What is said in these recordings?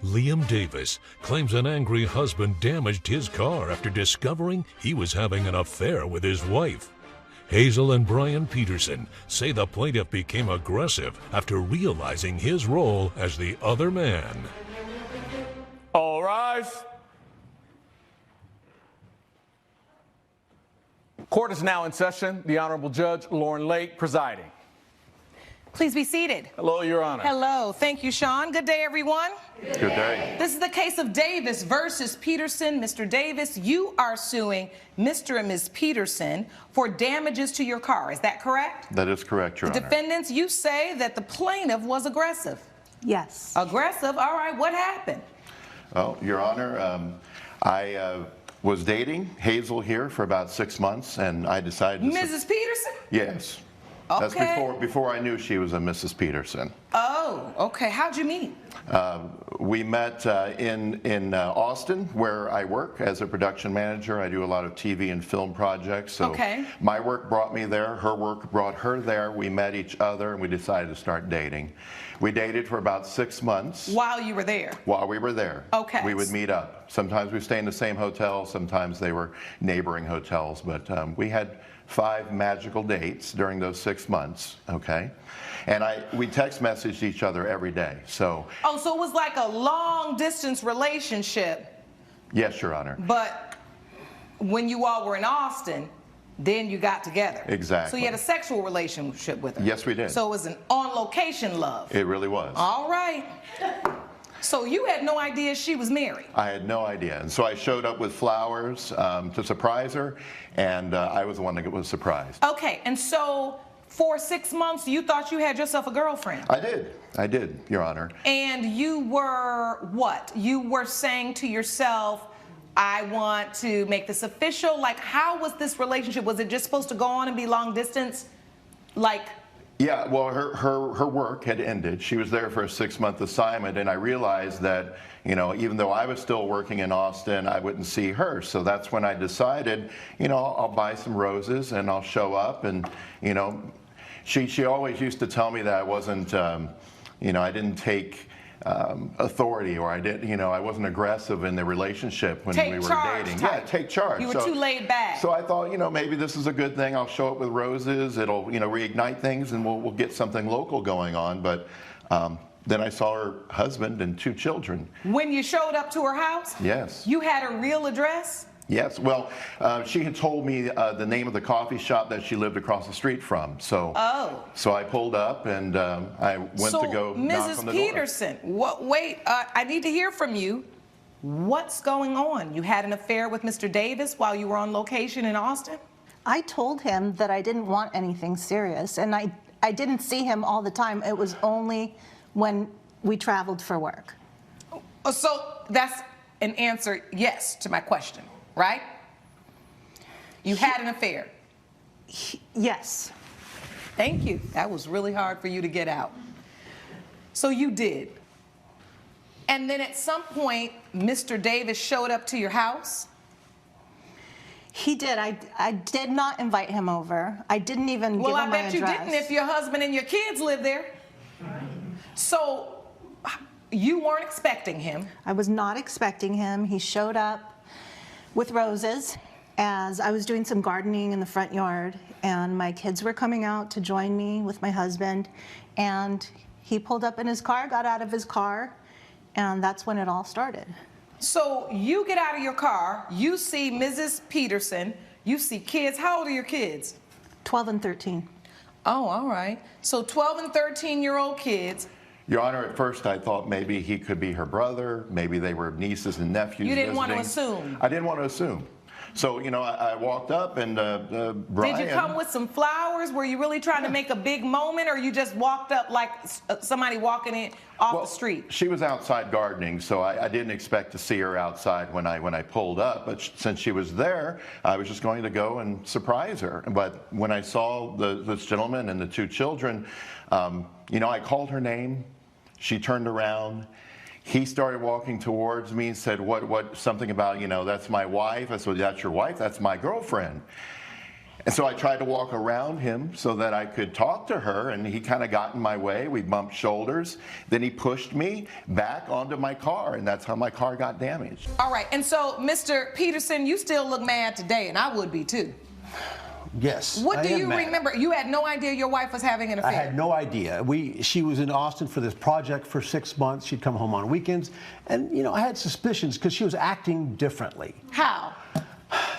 Liam Davis claims an angry husband damaged his car after discovering he was having an affair with his wife. Hazel and Brian Peterson say the plaintiff became aggressive after realizing his role as the other man. All rise. Court is now in session. The Honorable Judge Lauren Lake presiding. Please be seated. Hello, Your Honor. Hello. Thank you, Sean. Good day, everyone. Good day. This is the case of Davis versus Peterson. Mr. Davis, you are suing Mr. and Ms. Peterson for damages to your car. Is that correct? That is correct, Your The Honor. defendants, you say that the plaintiff was aggressive. Yes. Aggressive? All right. What happened? Well, Your Honor, I was dating Hazel here for about 6 months, and I decided to... Mrs. Peterson? Yes. Okay. That's before I knew she was a Mrs. Peterson. Oh, okay. How'd you meet? We met in Austin, where I work as a production manager. I do a lot of TV and film projects. So Okay. my work brought me there. Her work brought her there. We met each other, and we decided to start dating. We dated for about 6 months. While you were there? While we were there. Okay. We would meet up. Sometimes we stay in the same hotel. Sometimes they were neighboring hotels. But we had 5 magical dates during those 6 months, okay? And we text messaged each other every day, so. Oh, so it was like a long distance relationship. Yes, Your Honor. But when you all were in Austin, then you got together. Exactly. So you had a sexual relationship with her. Yes, we did. So it was an on-location love. It really was. All right. So you had no idea she was married? I had no idea. And so I showed up with flowers to surprise her, and I was the one that was surprised. Okay, and so for 6 months, you thought you had yourself a girlfriend? I did, Your Honor. And you were what? You were saying to yourself, I want to make this official? Like, how was this relationship? Was it just supposed to go on and be long distance? Like... Yeah, well, her work had ended. She was there for a 6-month assignment, and I realized that, you know, even though I was still working in Austin, I wouldn't see her. So that's when I decided, you know, I'll buy some roses and I'll show up. And, you know, she always used to tell me that I wasn't, you know, I didn't take authority, or I didn't, you know, I wasn't aggressive in the relationship when we were dating. Type. Yeah, take charge. You were too laid back. So I thought, you know, maybe this is a good thing. I'll show up with roses. It'll, you know, reignite things, and we'll get something local going on. But then I saw her husband and 2 children. When you showed up to her house? Yes. You had a real address? Yes. Well, she had told me the name of the coffee shop that she lived across the street from. So. Oh. So I pulled up, and I went to go knock on the door. Mrs. Peterson, wait, I need to hear from you. What's going on? You had an affair with Mr. Davis while you were on location in Austin? I told him that I didn't want anything serious, and I didn't see him all the time. It was only when we traveled for work. So that's an answer yes to my question, right? You had an affair. Yes. Thank you. That was really hard for you to get out. So you did. And then at some point, Mr. Davis showed up to your house? He did. I did not invite him over. I didn't even give him my address. Well, I bet you didn't if your husband and your kids live there. So you weren't expecting him. I was not expecting him. He showed up with roses as I was doing some gardening in the front yard, and my kids were coming out to join me with my husband, and he pulled up in his car, got out of his car, and that's when it all started. So you get out of your car, you see Mrs. Peterson, you see kids. How old are your kids? 12 and 13. Oh, all right. So 12 and 13-year-old kids. Your Honor, at first I thought maybe he could be her brother. Maybe they were nieces and nephews. You didn't want to visiting. assume. I didn't want to assume. So, you know, I walked up, and Brian... Did you come with some flowers? Were you really trying to make a big moment, or you just walked up like somebody walking in off the street? She was outside gardening, so I didn't expect to see her outside when I pulled up. But since she was there, I was just going to go and surprise her. But when I saw this gentleman and the 2 children, you know, I called her name. She turned around. He started walking towards me and said, what, something about, you know, that's my wife. I said, that's your wife? That's my girlfriend. And so I tried to walk around him so that I could talk to her, and he kind of got in my way. We bumped shoulders. Then he pushed me back onto my car, and that's how my car got damaged. All right, and so, Mr. Peterson, you still look mad today, and I would be too. Yes. What do I am you mad. remember? You had no idea your wife was having an affair. I had no idea. She was in Austin for this project for 6 months. She'd come home on weekends. And, you know, I had suspicions because she was acting differently. How?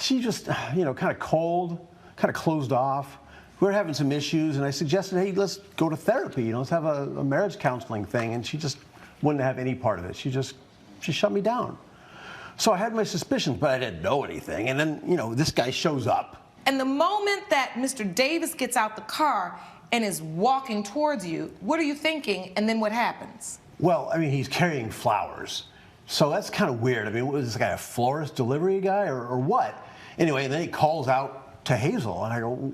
She just, you know, kind of cold, kind of closed off. We were having some issues, and I suggested, hey, let's go to therapy. You know, let's have a marriage counseling thing. And she just wouldn't have any part of it. She shut me down. So I had my suspicions, but I didn't know anything. And then, you know, this guy shows up. And the moment that Mr. Davis gets out the car and is walking towards you, what are you thinking, and then what happens? Well, I mean, he's carrying flowers. So that's kind of weird. I mean, was this guy a florist delivery guy or what? Anyway, and then he calls out to Hazel, and I go,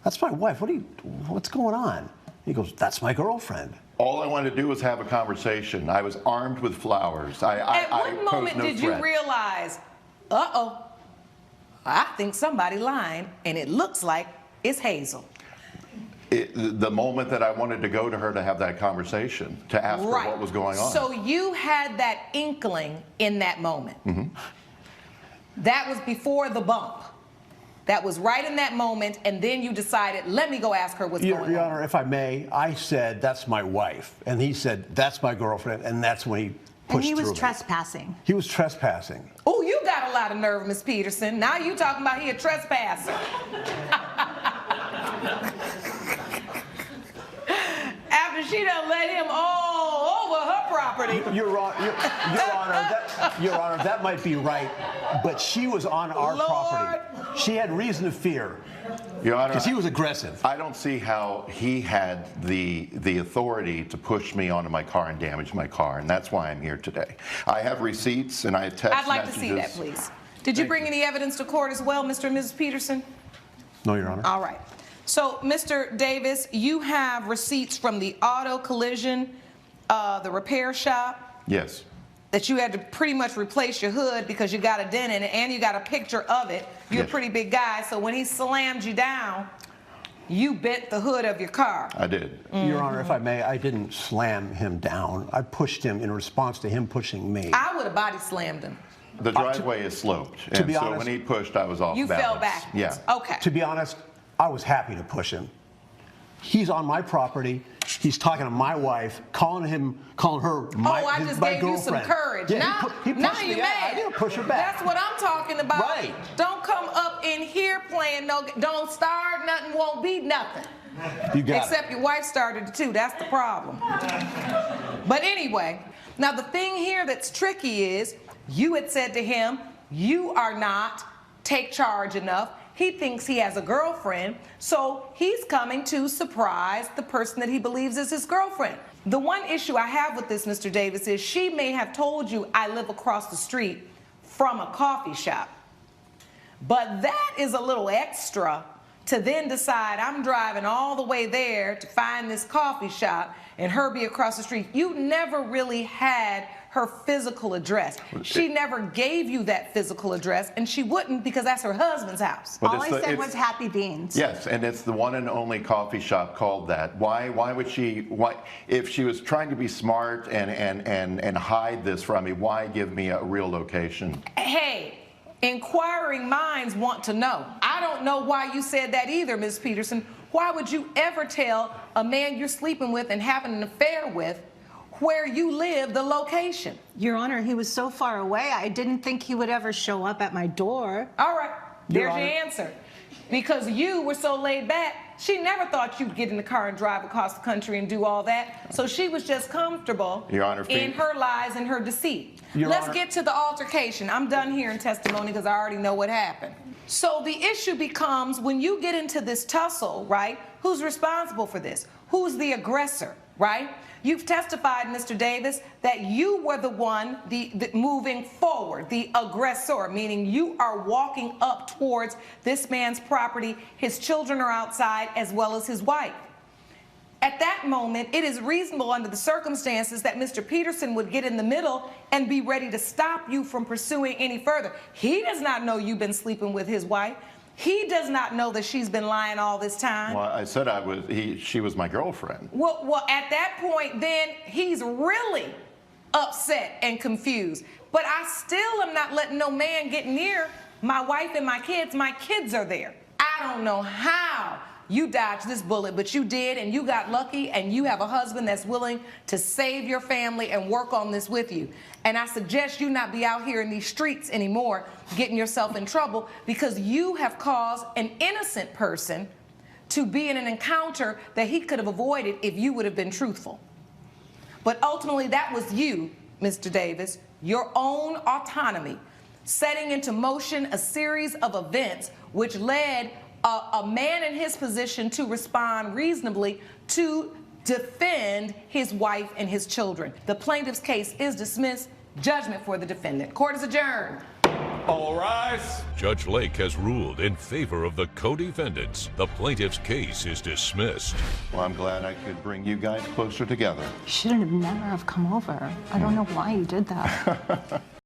that's my wife. What's going on? He goes, that's my girlfriend. All I wanted to do was have a conversation. I was armed with flowers. At what moment no did you threat. realize, uh-oh, I think somebody lying, and it looks like it's Hazel? The moment that I wanted to go to her to have that conversation, to ask her what was going on. So you had that inkling in that moment. Mm-hmm. That was before the bump. That was right in that moment, and then you decided, let me go ask her what's going on. Your Honor, if I may, I said, that's my wife. And he said, that's my girlfriend. And that's when he pushed And he was through me. trespassing. He was trespassing. Oh, you got a lot of nerve, Miss Peterson. Now you talking about he a trespasser. After she done let him all over her property. Your Honor, that might be right, but she was on our property. She had reason to fear. Your Honor, because he was aggressive. I don't see how he had the authority to push me onto my car and damage my car, and that's why I'm here today. I have receipts and I have text I'd like messages. to see that, please. Did you bring any evidence to court as well, Mr. and Mrs. Peterson? No, Your Honor. All right. So, Mr. Davis, you have receipts from the auto collision, the repair shop? Yes. That you had to pretty much replace your hood because you got a dent in it, and you got a picture of it. You're a pretty big guy, so when he slammed you down, you bent the hood of your car. I did. Your Honor, if I may, I didn't slam him down. I pushed him in response to him pushing me. I would have body slammed him. The driveway is sloped, to and be so honest, when he pushed, I was off You balance. fell backwards. Yeah. Okay. To be honest, I was happy to push him. He's on my property. He's talking to my wife, calling her my, I just my gave you some girlfriend. courage. Yeah, now he pushed now me. you're Yeah, mad. I didn't push her back. That's what I'm talking about. Right. Don't come up in here playing no. Don't start nothing. Won't be nothing. You got Except your wife started it too. That's the problem. But anyway, now the thing here that's tricky is you had said to him, you are not take charge enough. He thinks he has a girlfriend, so he's coming to surprise the person that he believes is his girlfriend. The one issue I have with this, Mr. Davis, is she may have told you, I live across the street from a coffee shop. But that is a little extra to then decide I'm driving all the way there to find this coffee shop and her be across the street. You never really had her physical address. She never gave you that physical address, and she wouldn't because that's her husband's house. But All I said was Happy Beans. Yes, and it's the one and only coffee shop called that. Why would she, if she was trying to be smart and hide this from me, why give me a real location? Hey, inquiring minds want to know. I don't know why you said that either, Ms. Peterson. Why would you ever tell a man you're sleeping with and having an affair with where you live, the location? Your Honor, he was so far away, I didn't think he would ever show up at my door. All right, there's Honor. your answer. Because you were so laid back, she never thought you'd get in the car and drive across the country and do all that. So she was just comfortable Your Honor, in her lies and her deceit. Your Let's Honor. get to the altercation. I'm done hearing testimony because I already know what happened. So the issue becomes when you get into this tussle, right? Who's responsible for this? Who's the aggressor, right? You've testified, Mr. Davis, that you were the one the moving forward, the aggressor, meaning you are walking up towards this man's property. His children are outside as well as his wife. At that moment, it is reasonable under the circumstances that Mr. Peterson would get in the middle and be ready to stop you from pursuing any further. He does not know you've been sleeping with his wife. He does not know that she's been lying all this time. Well, I said she was my girlfriend. Well, at that point, then he's really upset and confused. But I still am not letting no man get near my wife and my kids. My kids are there. I don't know how you dodged this bullet, but you did, and you got lucky, and you have a husband that's willing to save your family and work on this with you. And I suggest you not be out here in these streets anymore getting yourself in trouble, because you have caused an innocent person to be in an encounter that he could have avoided if you would have been truthful. But ultimately, that was you, Mr. Davis, your own autonomy, setting into motion a series of events which led a man in his position to respond reasonably to defend his wife and his children. The plaintiff's case is dismissed. Judgment for the defendant. Court is adjourned. All rise. Judge Lake has ruled in favor of the co-defendants. The plaintiff's case is dismissed. Well, I'm glad I could bring you guys closer together. You shouldn't have never have come over. I don't know why you did that.